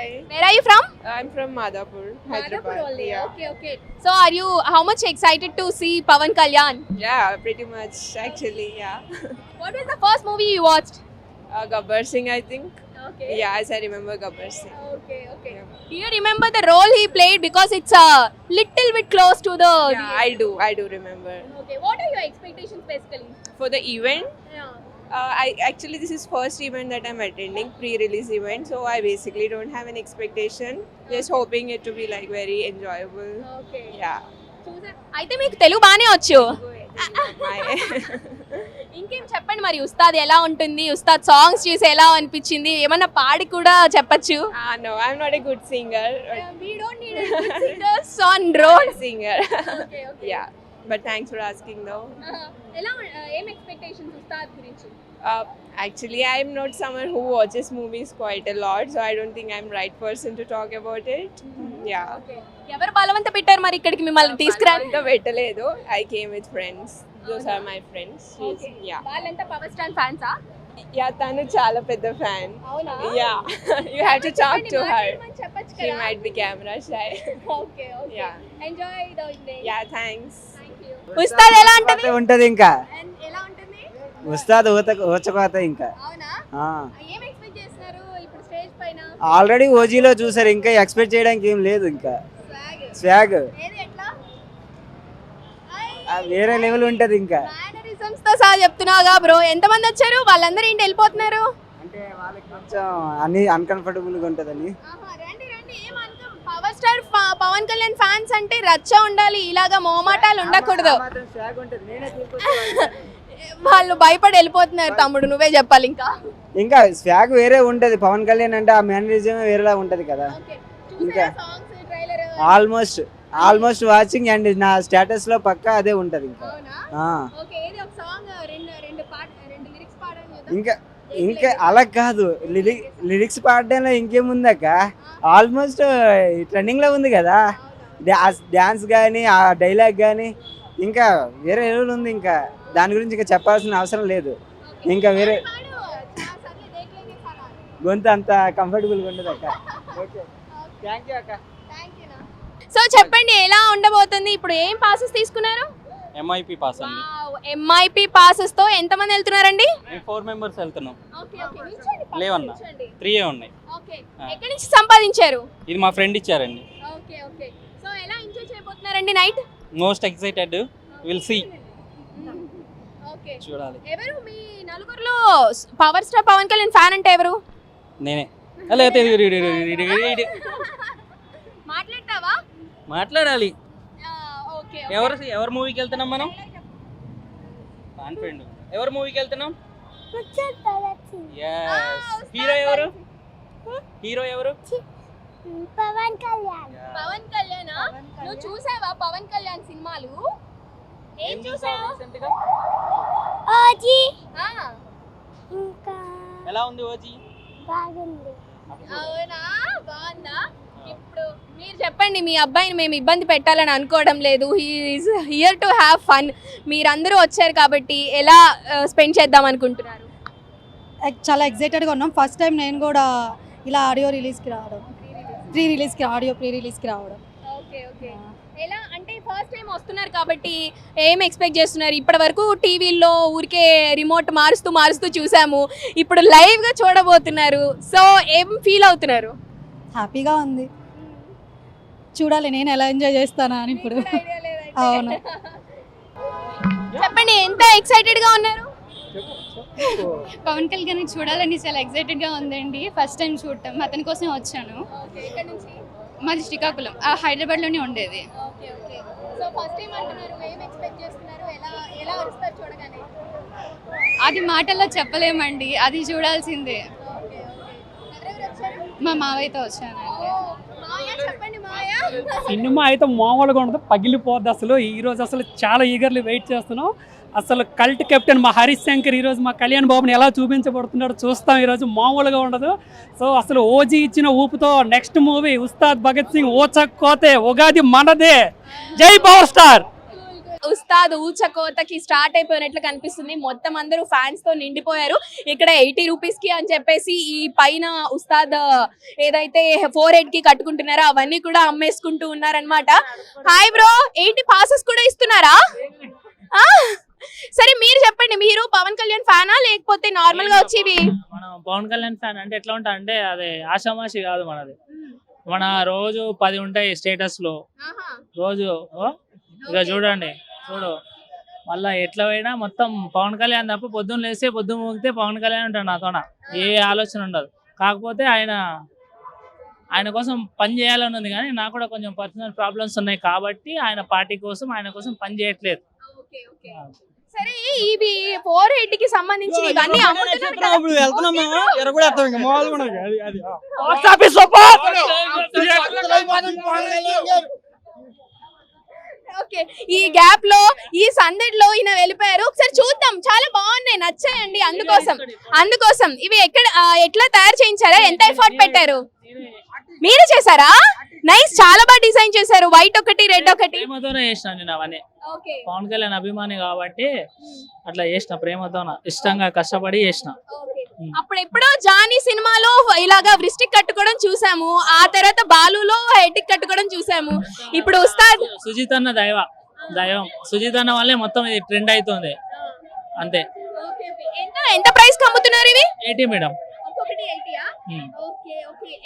Hi. Where are you from? I'm from Madhapur, Hyderabad. only. Yeah. Okay. So are you how much excited to see Pawan Kalyan? Yeah, pretty much actually. Yeah. What was the first movie you watched? Gabbar Singh, I think. Okay. Yeah, as I remember Gabbar Singh. Okay. Yeah. Do you remember the role he played because it's a little bit close to the Yeah, I do remember. Okay. What are your expectations basically? For the event, Yeah. this is first event that I'm attending, pre-release event. So I basically don't have an expectation. Just hoping it to be like very enjoyable. Okay. Yeah. అయితే మీకు తెలుగు బానే వచ్చు My- ఇంకేం చెప్పండి మరి ఉస్తాద్ ఎలా ఉంటుంది Ustaad songs చూసి ఎలా అనిపించింది ఏమన్నా పాడి కూడా చెప్పచ్చు no, I'm not a good singer. we don't need a good singers on road Singer. okay Yeah. But thanks for asking though. ఎలా ఏం ఎక్స్పెక్టేషన్స్ ఉస్తాద్ గురించి Actually, I'm not someone who watches movies quite a lot, so I don't think I'm right person to talk about it. Yeah. Okay ఎవరు బలవంత పెట్టారు మరి ఇక్కడికి మిమ్మల్ని తీసుకురా అంత పెట్టలేదు. I came with friends. Those are my friends. Yeah. వాళ్ళంతా పవర్ స్టార్ ఫ్యాన్సా Yeah, తను చాలా పెద్ద fan. అవునా Yeah. You have to talk to her. చెప్పొచ్చు She కదా might be camera shy. Okay Yeah. Enjoy the evening Yeah, thanks. Thank you ఉస్తాద్ ఎలా ఉంటది ఉంటది ఇంకా And ఎలా ఉంటుంది ఉస్తాద్ ఊచకోత ఇంకా అవునా ఏం ఎక్స్పెక్ట్ చేస్తున్నారు ఇప్పుడు స్టేజ్ పైన ఆల్రెడీ ఓజీలో చూసారు ఇంకా ఎక్స్పెక్ట్ చేయడానికి ఏం లేదు ఇంకా స్వాగ్ ఏది ఎట్లా వేరే లెవెల్ ఉంటది ఇంకా మేనరిజమ్స్ తో సహా చెప్తున్నావుగా బ్రో ఎంతమంది వచ్చారు వాళ్ళందరూ ఏంటి వెళ్ళిపోతున్నారు అంటే వాళ్ళకి కొంచెం అన్ని అన్కంఫర్టబుల్ గా ఉంటదని రండి ఏం అనుకో power star Pawan Kalyan fans అంటే రచ్చ ఉండాలి ఇలాగా మోమాటాలు ఉండకూడదు వాళ్ళు భయపడి వెళ్ళిపోతున్నారు తమ్ముడు నువ్వే చెప్పాలి ఇంకా స్వాగ్ వేరే ఉంటది పవన్ కళ్యాణ్ అంటే ఆ మేనరిజం వేరేలా ఉంటది కదా ఇంకా ఆల్మోస్ట్ వాచింగ్ అండ్ నా స్టేటస్ లో పక్కా అదే ఉంటది ఇంకా ఇంకా అలా కాదు లిరిక్స్ పాడడంలో ఇంకేముందక్క ఆల్మోస్ట్ ట్రెండింగ్ లో ఉంది కదా డాన్స్ కానీ ఆ డైలాగ్ కానీ ఇంకా వేరే లెవెల్ ఉంది ఇంకా దాని గురించి ఇంకా చెప్పాల్సిన అవసరం లేదు ఇంకా వేరే గొంతు అంత కంఫర్టబుల్గా ఉండదు అక్క ఓకే థ్యాంక్ యూ అక్క సో చెప్పండి ఎలా ఉండబోతుంది ఇప్పుడు ఏం పాసెస్ తీసుకున్నారు ఎంఐపి పాస్ అండి ఎంఐపి పాసెస్ తో ఎంత మంది వెళ్తున్నారండి మేము 4 మెంబర్స్ వెళ్తున్నాం లేవన్నా 3 ఉన్నాయి ఎక్కడి నుంచి సంపాదించారు ఇది మా ఫ్రెండ్ ఇచ్చారండి సో ఎలా ఎంజాయ్ చేయబోతున్నారండి night most excited will see చూడాలి ఎవరు మీ నలుగురిలో power star Pawan Kalyan fan అంటే ఎవరు నేనే మాట్లాడతావా మాట్లాడాలి ఓకే ఎవరు మూవీకి వెళ్తున్నాం మనం కాన్ఫిడెంట్ ఎవరు మూవీకి వెళ్తున్నాం హీరో ఎవరు పవన్ కళ్యాణ్ పవన్ కళ్యాణ్ నువ్వు చూసావా పవన్ కళ్యాణ్ సినిమాలు ఏం చూసావు ఓజీ ఆ, ఇంకా ఎలా ఉంది ఓజీ బాగుంది అవునా బాగుందా ఇప్పుడు మీరు చెప్పండి మీ అబ్బాయిని మేము ఇబ్బంది పెట్టాలని అనుకోవడం లేదు he's here to have fun మీరందరూ వచ్చారు కాబట్టి ఎలా స్పెండ్ చేద్దాం అనుకుంటున్నారు చాలా ఎక్సైటెడ్గా ఉన్నాం ఫస్ట్ టైం నేను కూడా ఇలా ఆడియో రిలీజ్కి రావడం ప్రీ రిలీజ్కి రావడం ఓకే ఎలా అంటే ఫస్ట్ టైం వస్తున్నారు కాబట్టి ఏం ఎక్స్పెక్ట్ చేస్తున్నారు ఇప్పటి వరకు టీవీల్లో ఊరికే రిమోట్ మారుస్తూ చూసాము ఇప్పుడు లైవ్గా చూడబోతున్నారు సో ఏం ఫీల్ అవుతున్నారు హ్యాపీగా ఉంది చూడాలి నేను ఎలా ఎంజాయ్ చేస్తానా అని ఇప్పుడు అవును చెప్పండి ఎంత ఎక్సైటెడ్గా ఉన్నారు పవన్ కళ్యాణ్ చూడాలని చాలా ఎక్సైటెడ్గా ఉందండి ఫస్ట్ టైం చూడటం అతని కోసం వచ్చాను మాది శ్రీకాకుళం హైదరాబాద్లోనే ఉండేది అది మాటల్లో చెప్పలేమండి అది చూడాల్సిందే మా మావయ్యతో వచ్చానండి సినిమా అయితే మామూలుగా ఉండదు పగిలిపోద్ది అసలు ఈరోజు అసలు చాలా ఈగర్లీ వెయిట్ చేస్తున్నాం అసలు కల్ట్ కెప్టెన్ మా హరీష్ శంకర్ ఈరోజు మా కళ్యాణ్ బాబుని ఎలా చూపించబడుతున్నాడో చూస్తాం ఈరోజు మామూలుగా ఉండదు సో అసలు ఓజీ ఇచ్చిన ఊపుతో నెక్స్ట్ మూవీ ఉస్తాద్ భగత్ సింగ్ ఓచక్ కోతే ఉగాది మనదే జై పవర్ స్టార్ ఉస్తాద్ ఊచకోతకి స్టార్ట్ అయిపోయినట్లు కనిపిస్తుంది. మొత్తం అందరూ ఫ్యాన్స్ తో నిండిపోయారు. ఇక్కడ 80 రూపీస్ కి అని చెప్పేసి ఈ పైన ఉస్తాద్ ఏదైతే 4 కి కట్టుకుంటున్నారో అవన్నీ కూడా అమ్మేసుకుంటూ ఉన్నారనమాట. హాయ్ బ్రో, 80 పాసెస్ కూడా ఇస్తున్నారా? సరే మీరు చెప్పండి, మీరు పవన్ కళ్యాణ్ ఫ్యానా లేకపోతే నార్మల్ గా వచ్చేవి? మనం పవన్ కళ్యాణ్ ఫ్యాన్ అంటే ఎట్లా ఉంటా అంటే అది ఆషామాషి కాదు మనది. మన రోజు 10 ఉంటాయి స్టేటస్ లో రోజు. ఇక చూడండి మళ్ళా ఎట్లా పోయినా మొత్తం పవన్ కళ్యాణ్ తప్ప పొద్దున్న లేస్తే పొద్దున్న మోగితే పవన్ కళ్యాణ్ ఉంటాడు నాతోన. ఏ ఆలోచన ఉండదు. కాకపోతే ఆయన కోసం పని చేయాలని ఉంది, కానీ నాకు కూడా కొంచెం పర్సనల్ ప్రాబ్లమ్స్ ఉన్నాయి కాబట్టి ఆయన పార్టీ కోసం పని చేయట్లేదు. సరే ఇవి 4 కి సంబంధించి ఇవన్నీ అమ్ముతున్నారు కదా? ఓకే, ఈ గ్యాప్ లో ఈ సందడిలో ఈయన వెళ్ళిపోయారు. ఒకసారి చూద్దాం, చాలా బాగున్నాయి, నచ్చాయండి. అందుకోసం ఇవి ఎట్లా తయారు చేయించారా? ఎంత ఎఫర్ట్ పెట్టారు? మీరే చేశారా? నైస్, చాలా బాగా డిజైన్ చేశారు. వైట్ ఒకటి, రెడ్ ఒకటి. ప్రేమతోనే చేసిన నేను అవన్నీ. పవన్ కళ్యాణ్ అభిమాని కాబట్టి అట్లా చేసిన, ప్రేమతోన ఇష్టంగా కష్టపడి చేసిన. అప్పుడు ఎప్పుడో జానీ సినిమాలో ఇలాగా వృష్టికి కట్టుకోవడం చూసాము, ఆ తర్వాత బాలులో హెడ్ కట్టుకోవడం చూసాము. ఇప్పుడు ఉస్తాద్ సుజిత్ అన్న దైవం సుజిత్ అన్న వల్లే మొత్తం ఇది ట్రెండ్ అవుతుంది అంతే. ఎంత ప్రైస్ కి అమ్ముతున్నారు ఇవి? 80 మేడం.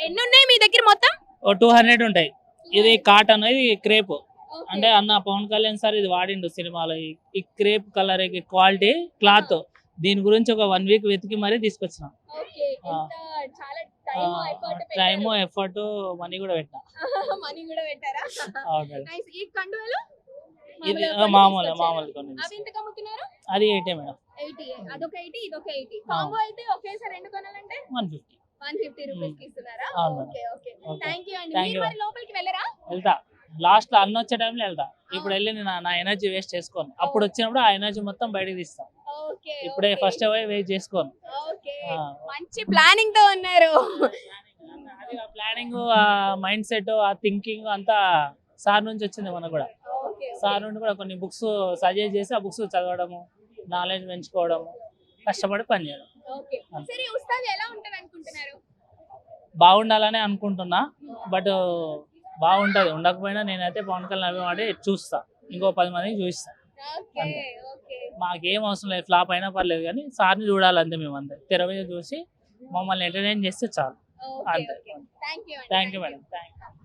ఎన్ని ఉన్నాయి మీ దగ్గర మొత్తం? 200 ఉంటాయి. ఇది కాటన్, ఇది క్రేప్. అంటే అన్న పవన్ కళ్యాణ్ సార్ ఇది వాడిండు సినిమాలో. ఈ క్రేప్ కలర్ క్వాలిటీ క్లాత్, దీని గురించి ఒక 1 వీక్ వెతికి మరీ తీసుకొచ్చిన. టైమ్ ఎఫర్ట్ మనీ కూడా పెట్టినా. ఇది మామూలు అది 80 మేడం. 150 రూపీస్ కి ఇస్తున్నారా? అవును. ఓకే ఓకే, థాంక్యూ అండి. Thank you. మీరు మరి లోపలికి వెళ్ళరా? వెళ్తా, లాస్ట్ లో అన్న వచ్చే టైంలో వెళ్తా. ఇప్పుడు వెళ్ళి నా ఎనర్జీ వేస్ట్ చేసుకోను. అప్పుడు వచ్చినప్పుడు ఆ ఎనర్జీ మొత్తం బయటకు తీస్తా. ఓకే, ఇప్పుడే ఫస్ట్ పోయి వేస్ట్ చేసుకోను. ఓకే, మంచి ప్లానింగ్ తో ఉన్నారు. అది ప్లానింగ్, మైండ్ సెట్, ఆ థింకింగ్ అంతా సార్ నుంచి వచ్చింది మనకు కూడా. సార్ నుండి కూడా కొన్ని బుక్స్ సజెస్ట్ చేసి ఆ బుక్స్ చదవడము, నాలెడ్జ్ పెంచుకోవడము, కష్టపడి పని చేయడం. సరే, ఉస్తాద్ ఎలా ఉంటారు అనుకుంటున్నారు? బాగుండాలని అనుకుంటున్నా, బట్ బాగుంటది. ఉండకపోయినా నేనైతే పవన్ కళ్యాణ్ అభిమాని చూస్తా, ఇంకో 10 మందికి చూపిస్తా. మాకేం అవసరం లేదు, ఫ్లాప్ అయినా పర్లేదు, కానీ సార్ని చూడాలంతే. మేమంతా తెర మీద చూసి మమ్మల్ని ఎంటర్టైన్ చేస్తే చాలు అంతే. Thank you thank you madam. Thank you.